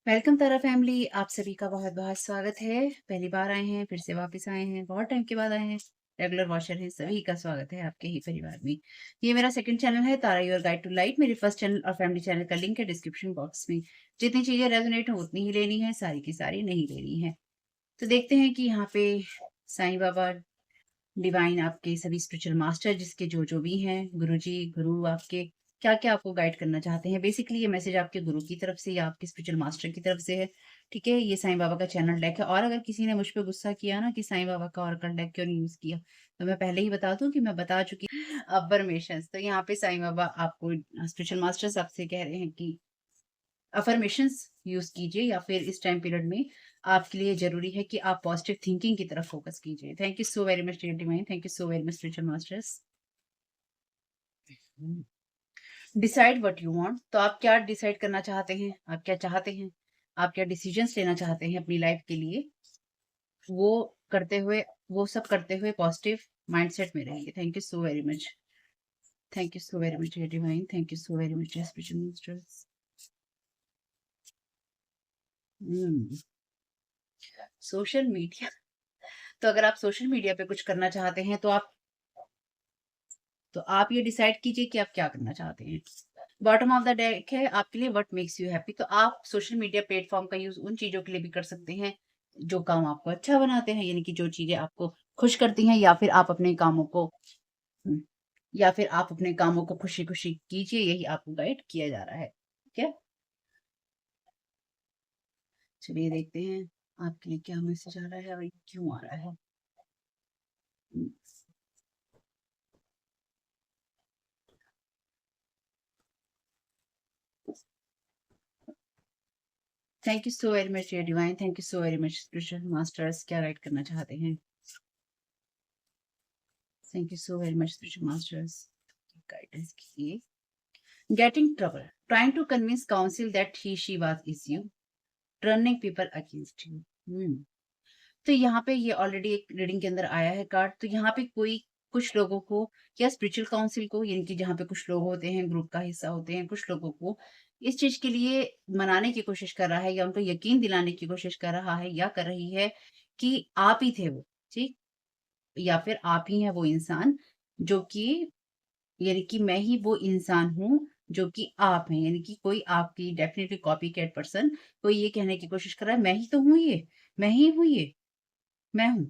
Welcome तारा family. आप सभी का बहुत बहुत स्वागत है। पहली बार आए हैं, फिर से वापस आए हैं, बहुत टाइम के बाद आए हैं, रेगुलर वॉचर हैं, सभी का स्वागत है आपके ही परिवार में। ये मेरा सेकंड चैनल है, तारा योर गाइड टू लाइट। मेरे फर्स्ट चैनल और फैमिली चैनल का लिंक है डिस्क्रिप्शन बॉक्स में। जितनी चीजें रेजोनेट हो उतनी ही लेनी है, सारी की सारी नहीं लेनी है। तो देखते हैं कि यहाँ पे साईं बाबा डिवाइन आपके सभी स्पिरिचुअल मास्टर जिसके जो जो भी हैं, गुरुजी गुरु आपके क्या क्या आपको गाइड करना चाहते हैं। बेसिकली ये मैसेज आपके गुरु की तरफ से या आपके स्पिरिचुअल मास्टर की तरफ से है। ठीक है, ये साईं बाबा का चैनल डेक है। और अगर किसी ने मुझ पे गुस्सा किया ना कि साईं बाबा का ऑरेकल डेक क्यों नहीं यूज किया, तो मैं पहले ही बता दूं कि मैं बता चुकी अफर्मेशंस। तो यहाँ पे साईं बाबा आपको स्पिरिचुअल मास्टर्स आपसे कह रहे हैं कि अफर्मेशंस यूज कीजिए, या फिर इस टाइम पीरियड में आपके लिए जरूरी है कि आप पॉजिटिव थिंकिंग की तरफ फोकस कीजिए। Thank you so very much dear divine, thank you so very much spiritual masters. Decide what you want. तो आप क्या डिसाइड करना चाहते हैं, आप क्या चाहते हैं, आप क्या डिसीजंस लेना चाहते हैं अपनी लाइफ के लिए, वो करते हुए, वो सब करते हुए पॉजिटिव माइंडसेट में रहिए। Thank you so very much, thank you so very much dear divine, thank you so very much spiritual masters. Social media. तो अगर आप सोशल मीडिया पे कुछ करना चाहते हैं तो आप ये डिसाइड कीजिए कि आप क्या करना चाहते हैं। बॉटम ऑफ द डेक है आपके लिए व्हाट मेक्स यू हैप्पी। तो आप सोशल मीडिया प्लेटफॉर्म का यूज उन चीजों के लिए भी कर सकते हैं जो काम आपको अच्छा बनाते हैं, यानी कि जो चीजें आपको खुश करती हैं, या फिर आप अपने कामों को हम्म, या फिर आप अपने कामों को खुशी खुशी कीजिए। यही आपको गाइड किया जा रहा है। ठीक है, चलिए देखते हैं आपके लिए क्या मैसेज आ रहा है और क्यों आ रहा है। Thank you so very much dear divine, thank you so very much spiritual masters. क्या गाइड करना चाहते हैं? Thank you so very much spiritual masters, guidance के लिए। Getting trouble, trying to convince council that he she was is you, turning people against you. तो यहाँ पे ये ऑलरेडी एक रीडिंग के अंदर आया है कार्ड। तो यहाँ पे कोई कुछ लोगों को या स्पिरिचुअल काउंसिल को, यानी कि जहाँ पे कुछ लोग होते हैं, ग्रुप का हिस्सा होते हैं, कुछ लोगों को इस चीज के लिए मनाने की कोशिश कर रहा है, या उनको यकीन दिलाने की कोशिश कर रहा है या कर रही है कि आप ही थे वो। ठीक, या फिर आप ही हैं वो इंसान जो कि, यानी कि मैं ही वो इंसान हूँ जो कि आप हैं, यानी कि कोई आपकी डेफिनेटली कॉपी कैट पर्सन कोई ये कहने की कोशिश कर रहा है मैं ही तो हूँ ये, मैं ही हूँ ये, मैं हूँ।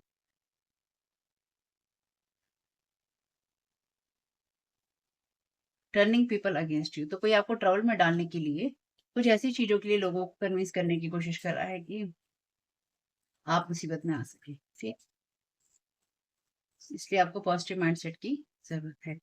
Turning people against you. तो कोई आपको ट्रबल में डालने के लिए, कुछ ऐसी चीजों के लिए लोगों को कन्विंस करने की कोशिश कर रहा है कि आप मुसीबत में आ सके। ठीक, इसलिए आपको पॉजिटिव माइंडसेट की जरूरत है।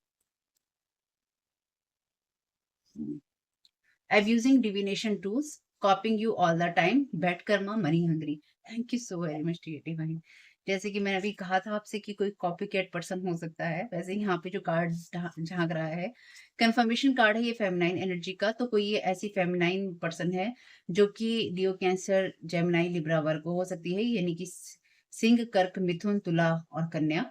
abusing divination tools, copying you all the time, bad karma, money hungry। Thank you so very much dear divine. जैसे कि मैंने अभी कहा था आपसे कि कोई कॉपी कैट पर्सन हो सकता है, वैसे ही यहाँ पे जो कार्ड झांक रहा है, कंफर्मेशन कार्ड है ये फेमिनाइन एनर्जी का। तो कोई ये ऐसी फेमिनाइन पर्सन है जो कि लियो, कैंसर, जेमिनाई, लिब्रा, वर्गो हो सकती है, यानी कि सिंह, कर्क, मिथुन, तुला और कन्या।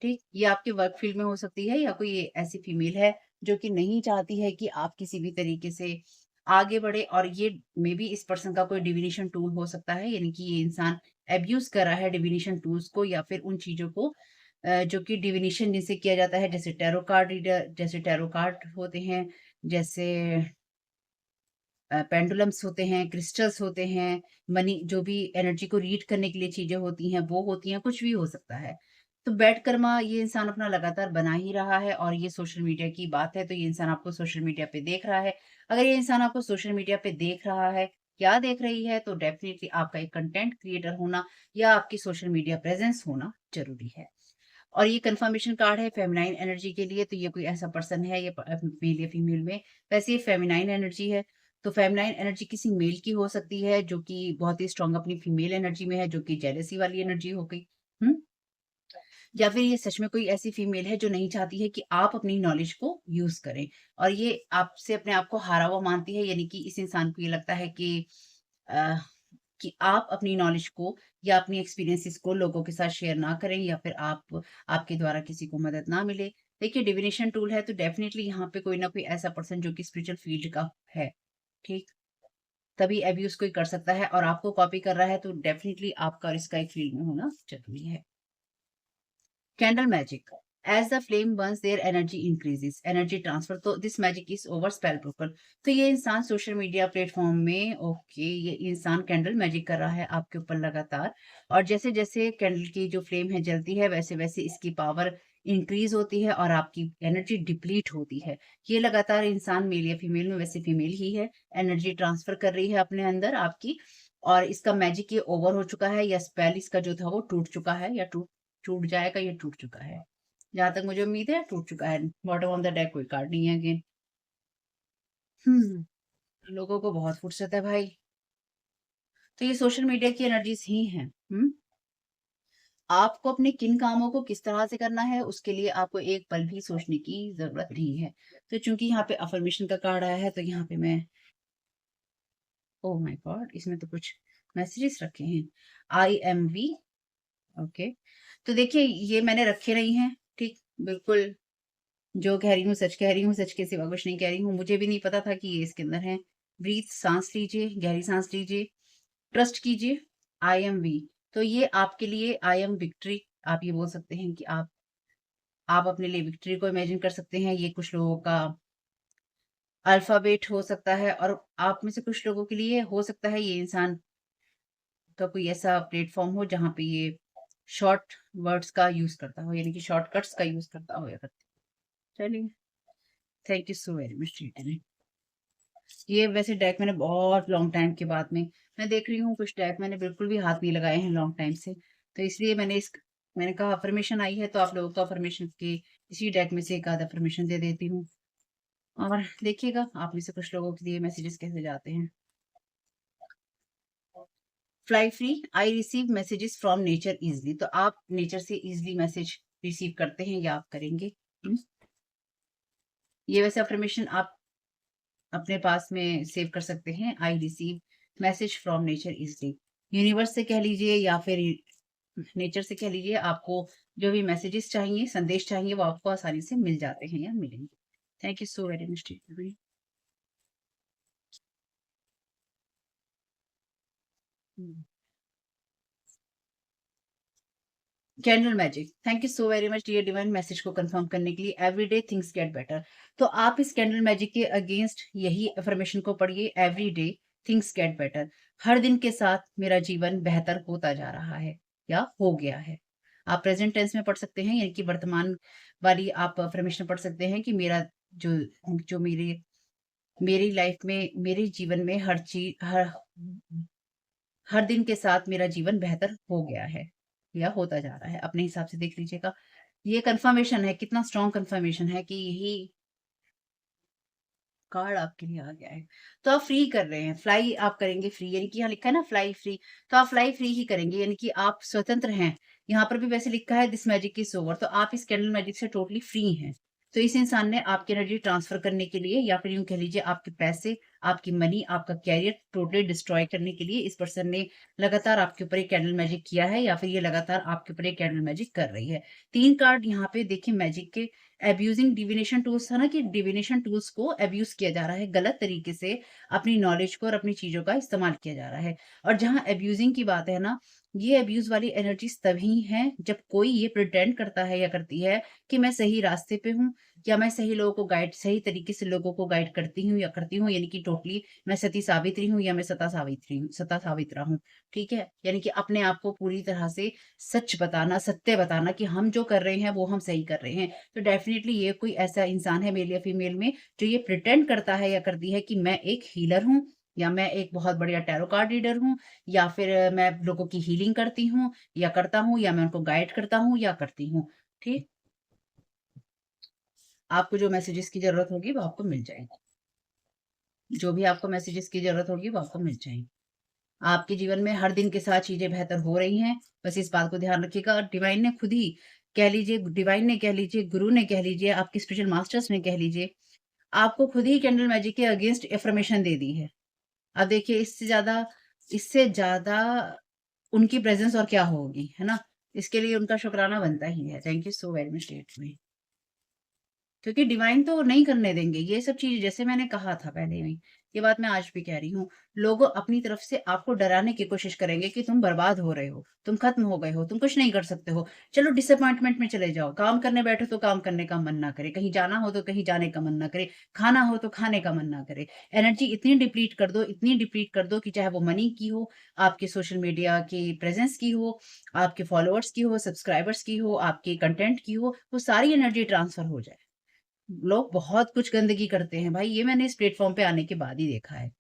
ठीक, ये आपके वर्क फील्ड में हो सकती है, या कोई ऐसी फीमेल है जो कि नहीं चाहती है कि आप किसी भी तरीके से आगे बढ़े। और ये मे बी इस पर्सन का कोई डिविनेशन टूल हो सकता है, यानी कि ये इंसान एब्यूज कर रहा है डिविनेशन टूल्स को, या फिर उन चीजों को जो कि डिविनेशन जिनसे किया जाता है, जैसे टैरो कार्ड रीडर, जैसे टैरो कार्ड होते हैं, जैसे पेंडुलम्स होते हैं, क्रिस्टल्स होते हैं, मनी जो भी एनर्जी को रीड करने के लिए चीज़ें होती हैं, वो होती हैं, कुछ भी हो सकता है। तो बैड कर्मा ये इंसान अपना लगातार बना ही रहा है, और ये सोशल मीडिया की बात है, तो ये इंसान आपको सोशल मीडिया पे देख रहा है। अगर ये इंसान आपको सोशल मीडिया पे देख रहा है, क्या देख रही है, तो डेफ़िनिटली आपका एक कंटेंट क्रिएटर होना या आपकी सोशल मीडिया प्रेज़ेंस होना ज़रूरी है। और ये कन्फर्मेशन कार्ड है फेमिनाइन एनर्जी के लिए। तो ये कोई ऐसा पर्सन है, ये मेल या फीमेल में, वैसे ये फेमिनाइन एनर्जी है। तो फेमिनाइन एनर्जी किसी मेल की हो सकती है जो कि बहुत ही स्ट्रांग अपनी फीमेल एनर्जी में है, जो कि जेलसी वाली एनर्जी हो गई। हम्म, या फिर ये सच में कोई ऐसी फीमेल है जो नहीं चाहती है कि आप अपनी नॉलेज को यूज करें, और ये आपसे अपने आप को हारा हुआ मानती है, यानी कि इस इंसान को ये लगता है अ, कि आप अपनी नॉलेज को या अपनी एक्सपीरियंसेस को लोगों के साथ शेयर ना करें, या फिर आपके द्वारा किसी को मदद ना मिले। देखिए, डिविनेशन टूल है, तो डेफिनेटली यहाँ पे कोई ना कोई ऐसा पर्सन जो कि स्पिरिचुअल फील्ड का है। ठीक, तभी अब्यूज़ कोई कर सकता है और आपको कॉपी कर रहा है तो डेफ़िनिटली आपका और इसका एक फील्ड में होना ज़रूरी है। Candle magic as the flame burns their energy increases energy transfer तो this magic is over spell broken. तो ये इंसान सोशल मीडिया प्लेटफॉर्म में ओके ये इंसान कैंडल मैजिक कर रहा है आपके ऊपर लगातार और जैसे जैसे कैंडल की जो फ्लेम है जलती है वैसे वैसे इसकी पावर इंक्रीज होती है और आपकी एनर्जी डिप्लीट होती है। ये लगातार इंसान मेल या फीमेल में वैसे फीमेल ही है एनर्जी ट्रांसफर कर रही है अपने अंदर आपकी और इसका मैजिक ये ओवर हो चुका है या स्पेल इसका जो था वो टूट चुका है या टूट टूट जाएगा, ये टूट चुका है। जहाँ तक मुझे उम्मीद है टूट चुका है। बॉटम ऑफ द डेक कोई कार्ड नहीं है अगेन। हुँ, लोगों को बहुत फुर्सत है भाई। तो ये सोशल मीडिया की एनर्जीज़ ही हैं। आपको अपने किन कामों को किस तरह से करना है, उसके लिए आपको एक पल भी सोचने की ज़रूरत नहीं है। तो चूँकि यहाँ पे अफ़र्मेशन का कार्ड आया है, तो यहाँ पे मैं ओह माय गॉड! इसमें तो कुछ मैसेजेस रखे हैं। I am we okay. तो देखिए, ये मैंने रखे नहीं हैं, ठीक? बिल्कुल जो कह रही हूँ सच कह रही हूँ, सच के सिवा कुछ नहीं कह रही हूँ। मुझे भी नहीं पता था कि ये इसके अंदर है। ब्रीथ साँस लीजिए, गहरी साँस लीजिए, ट्रस्ट कीजिए, आई एम वी। तो ये आपके लिए आई एम विक्ट्री आप ये बोल सकते हैं कि आप अपने लिए विक्ट्री को इमेजिन कर सकते हैं। ये कुछ लोगों का अल्फ़ाबेट हो सकता है और आप में से कुछ लोगों के लिए हो सकता है ये इंसान का कोई ऐसा प्लेटफ़ॉर्म हो जहाँ पे ये शॉर्ट वर्ड्स का यूज़ करता हो, यानी कि शॉर्टकट्स का यूज़ करता हो या करती चलिए, thank you so very much ये वैसे डेक मैंने बहुत लॉन्ग टाइम के बाद में मैं देख रही हूँ कुछ डेक मैंने बिल्कुल भी हाथ नहीं लगाए हैं लॉन्ग टाइम से। तो इसलिए मैंने कहा अफ़र्मेशन आई है तो आप लोगों को अफ़र्मेशन के इसी डेक में से एक आध अफ़र्मेशन दे देती हूँ। और देखिएगा आप में से कुछ लोगों के लिए मैसेजेस कैसे जाते हैं। Fly free I receive messages from nature easily तो आप नेचर से ईज़िली मैसेज रिसीव करते हैं या आप करेंगे। हुँ, ये वैसे अफ़र्मेशन आप अपने पास में सेव कर सकते हैं। I receive message from nature easily. Universe से कह लीजिए या फिर नेचर से कह लीजिए आपको जो भी मैसेजेस चाहिए, संदेश चाहिए वो आपको आसानी से मिल जाते हैं या मिलेंगे। Thank you so very much everybody. हुँ। Candle magic thank you so very much dear divine message को कंफर्म करने के लिए एवरीडे थिंग्स गेट बेटर। तो आप इस कैंडल मैजिक के अगेंस्ट यही अफर्मेशन को पढ़िए एवरीडे थिंग्स गेट बेटर। हर दिन के साथ मेरा जीवन बेहतर होता जा रहा है या हो गया है। आप प्रेजेंट टेंस में पढ़ सकते हैं यानी कि वर्तमान वाली आप अफर्मेशन पढ़ सकते हैं कि मेरा जो जो मेरे मेरी लाइफ में मेरे जीवन में हर दिन के साथ मेरा जीवन बेहतर हो गया है या होता जा रहा है। अपने हिसाब से देख लीजिएगा। ये कन्फर्मेशन है, कितना स्ट्रॉन्ग कन्फर्मेशन है कि यही कार्ड आपके लिए आ गया है। तो आप फ्री कर रहे हैं, फ्लाई आप करेंगे फ्री यानी कि यहाँ लिखा है ना फ्लाई फ्री, तो आप फ्लाई फ्री ही करेंगे यानी कि आप स्वतंत्र हैं। यहाँ पर भी वैसे लिखा है दिस मैजिक इज़ ओवर तो आप इस कैंडल मैजिक से टोटली फ्री हैं। तो इस इंसान ने आपकी एनर्जी ट्रांसफर करने के लिए या फिर यूँ कह लीजिए आपके पैसे, आपकी मनी, आपका करियर टोटली डिस्ट्रॉय करने के लिए इस पर्सन ने लगातार आपके ऊपर एक कैंडल मैजिक किया है या फिर ये लगातार आपके ऊपर एक कैंडल मैजिक कर रही है। 3 कार्ड यहाँ पे देखिए मैजिक के अब्यूजिंग डिविनेशन टूल्स था ना कि डिविनेशन टूल्स को अब्यूज किया जा रहा है गलत तरीके से अपनी नॉलेज को और अपनी चीजों का इस्तेमाल किया जा रहा है और जहां अब्यूजिंग की बात है ना ये अब्यूज वाली एनर्जीज तभी हैं जब कोई ये प्रिटेंड करता है या करती है कि मैं सही रास्ते पे हूँ या मैं सही लोगों को गाइड सही तरीके से लोगों को गाइड करती हूँ या करती हूँ यानी कि टोटली मैं सती सावित्री हूँ या मैं सता सावित्रा हूँ। ठीक है यानी कि अपने आप को पूरी तरह से सच बताना सत्य बताना कि हम जो कर रहे हैं वो हम सही कर रहे हैं। तो डेफ़िनिटली ये कोई ऐसा इंसान है मेल या फीमेल में जो ये प्रिटेंड करता है या करती है कि मैं एक हीलर हूँ या मैं एक बहुत बढ़िया टैरो कार्ड रीडर हूँ या फिर मैं लोगों की हीलिंग करती हूँ या करता हूँ या मैं उनको गाइड करता हूँ या करती हूँ। ठीक? आपको जो मैसेजेस की ज़रूरत होगी वो आपको मिल जाएगी। जो भी आपको मैसेजेस की ज़रूरत होगी वो आपको मिल जाएँगी। आपके जीवन में हर दिन के साथ चीज़ें बेहतर हो रही हैं। बस इस बात को ध्यान रखिएगा डिवाइन ने खुद ही कह लीजिए डिवाइन ने कह लीजिए, गुरु ने कह लीजिए, आपके स्पिरिचुअल मास्टर्स ने कह लीजिए, आपको खुद ही कैंडल मैजिक के अगेंस्ट अफ़र्मेशन दे दी है। अब देखिए इससे ज़्यादा उनकी प्रेज़ेंस और क्या होगी, है ना? इसके लिए उनका शुकराना बनता ही है। Thank you so very much date में। क्योंकि डिवाइन तो नहीं करने देंगे। ये सब चीज़ें जैसे मैंने कहा था पहले भी, ये बात मैं आज भी कह रही हूँ। लोग अपनी तरफ से आपको डराने की कोशिश करेंगे कि तुम बर्बाद हो रहे हो, तुम खत्म हो गए हो, तुम कुछ नहीं कर सकते हो। चलो डिसअपॉइंटमेंट में चले जाओ, काम करने बैठो तो काम करने का मन ना करे, कहीं जाना हो तो कहीं जाने का मन ना करे, खाना हो तो खाने का मन ना करे। एनर्जी इतनी डिप्लीट कर दो, इतनी डिप्लीट कर दो कि चाहे वो मनी की हो, आपके सोशल मीडिया की प्रेज़ेंस की हो, आपके फॉलोअर्स की हो, सब्सक्राइबर्स की हो, आपके कंटेंट की हो, वो सारी एनर्जी ट्रांसफर हो जाए। लोग बहुत कुछ गंदगी करते हैं भाई, ये मैंने इस प्लेटफ़ॉर्म पे आने के बाद ही देखा है।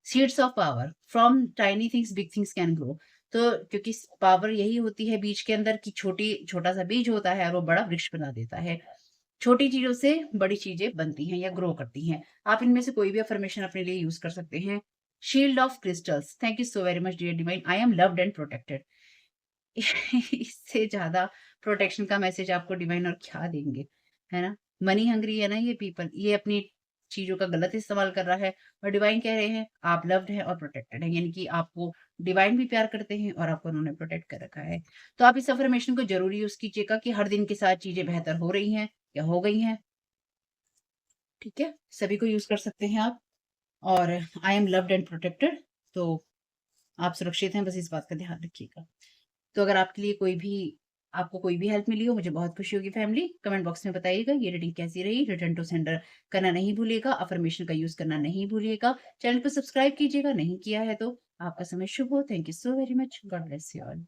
Seeds of power from tiny things big things can grow. तो क्योंकि पावर यही होती है बीज के अंदर कि छोटी छोटा-सा बीज होता है और वो बड़ा वृक्ष बना देता है। छोटी चीज़ों से बड़ी चीज़ें बनती हैं या ग्रो करती हैं। आप इनमें से कोई भी अफ़र्मेशन अपने लिए यूज़ कर सकते हैं। Shield of crystals, thank you so very much dear divine, I am loved and protected. इससे ज़्यादा प्रोटेक्शन का मैसेज आपको डिवाइन और क्या देंगे, है ना? मनी हंग्री है ना ये पीपल, ये अपनी चीज़ों का गलत इस्तेमाल कर रहा है और डिवाइन कह रहे हैं आप लव्ड हैं और प्रोटेक्टेड हैं, यानी कि आपको डिवाइन भी प्यार करते हैं और आपको उन्होंने प्रोटेक्ट कर रखा है। तो आप इस अफ़र्मेशन को ज़रूर यूज़ कीजिएगा कि हर दिन के साथ चीज़ें बेहतर हो रही हैं या हो गई हैं, ठीक है? सभी को यूज़ कर सकते हैं आप और आई एम लव्ड एंड प्रोटेक्टेड, तो आप सुरक्षित हैं, बस इस बात का ध्यान रखिएगा। तो अगर आपके लिए आपको कोई भी हेल्प मिली हो, मुझे बहुत खुशी होगी फैमिली। कमेंट बॉक्स में बताइएगा ये रीडिंग कैसी रही। रिटर्न टू सेंडर करना नहीं भूलिएगा, अफ़र्मेशन का यूज़ करना नहीं भूलिएगा। चैनल को सब्सक्राइब कीजिएगा, नहीं किया है तो। आपका समय शुभ हो। Thank you so very much. God bless you all.